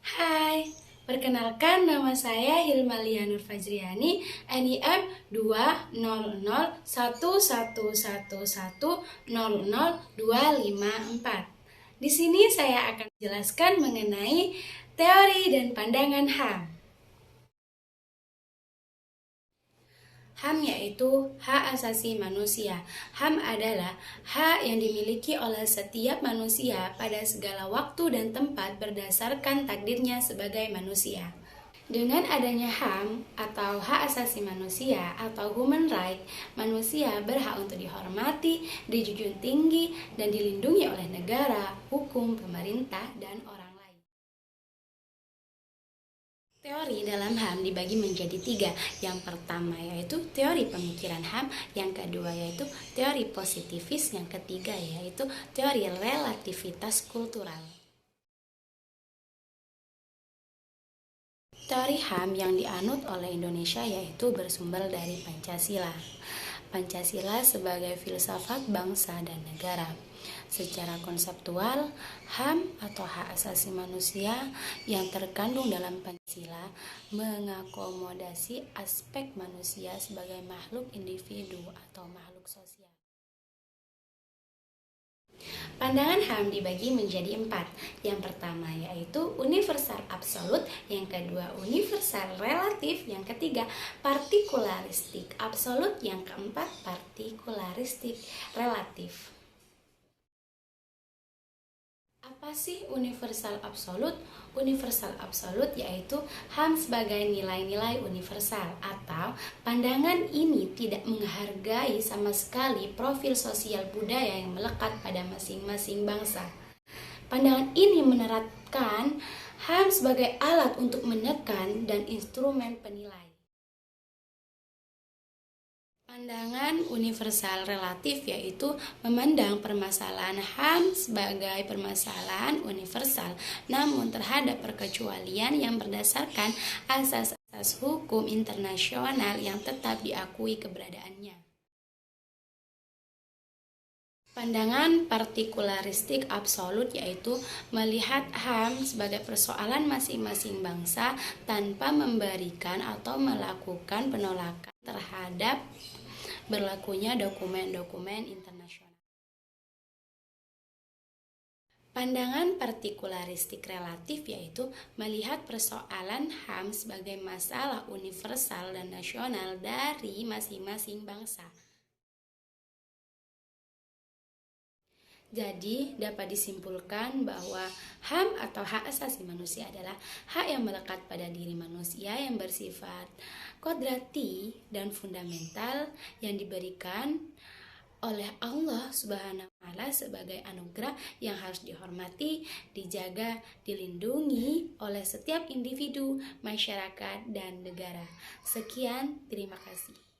Hai, perkenalkan nama saya Hilmalia Nur Fajriani, NIM 2001111000254. Di sini saya akan menjelaskan mengenai teori dan pandangan HAM. HAM yaitu hak asasi manusia. HAM adalah hak yang dimiliki oleh setiap manusia pada segala waktu dan tempat berdasarkan takdirnya sebagai manusia. Dengan adanya HAM atau hak asasi manusia atau human right, manusia berhak untuk dihormati, dijunjung tinggi, dan dilindungi oleh negara, hukum, pemerintah, dan orang lain. Teori dalam HAM dibagi menjadi 3. Yang pertama yaitu teori pemikiran HAM, yang kedua yaitu teori positivis, yang ketiga yaitu teori relativitas kultural. Teori HAM yang dianut oleh Indonesia yaitu bersumber dari Pancasila. Pancasila sebagai filsafat bangsa dan negara. Secara konseptual, HAM atau hak asasi manusia yang terkandung dalam Pancasila mengakomodasi aspek manusia sebagai makhluk individu atau makhluk sosial. Pandangan HAM dibagi menjadi 4. Yang pertama yaitu universal absolut, yang kedua universal relatif, yang ketiga partikularistik absolut, yang keempat partikularistik relatif. Apa sih universal absolut? Universal absolut yaitu HAM sebagai nilai-nilai universal, atau pandangan ini tidak menghargai sama sekali profil sosial budaya yang melekat pada masing-masing bangsa. Pandangan ini menerapkan HAM sebagai alat untuk menekan dan instrumen penilai. Pandangan universal relatif yaitu memandang permasalahan HAM sebagai permasalahan universal, namun terhadap perkecualian yang berdasarkan asas-asas hukum internasional yang tetap diakui keberadaannya. Pandangan partikularistik absolut yaitu melihat HAM sebagai persoalan masing-masing bangsa tanpa memberikan atau melakukan penolakan terhadap berlakunya dokumen-dokumen internasional. Pandangan partikularistik relatif yaitu melihat persoalan HAM sebagai masalah universal dan nasional dari masing-masing bangsa. Jadi, dapat disimpulkan bahwa HAM atau hak asasi manusia adalah hak yang melekat pada diri manusia yang bersifat kodrati dan fundamental yang diberikan oleh Allah Subhanahu wa Ta'ala sebagai anugerah yang harus dihormati, dijaga, dilindungi oleh setiap individu, masyarakat, dan negara. Sekian, terima kasih.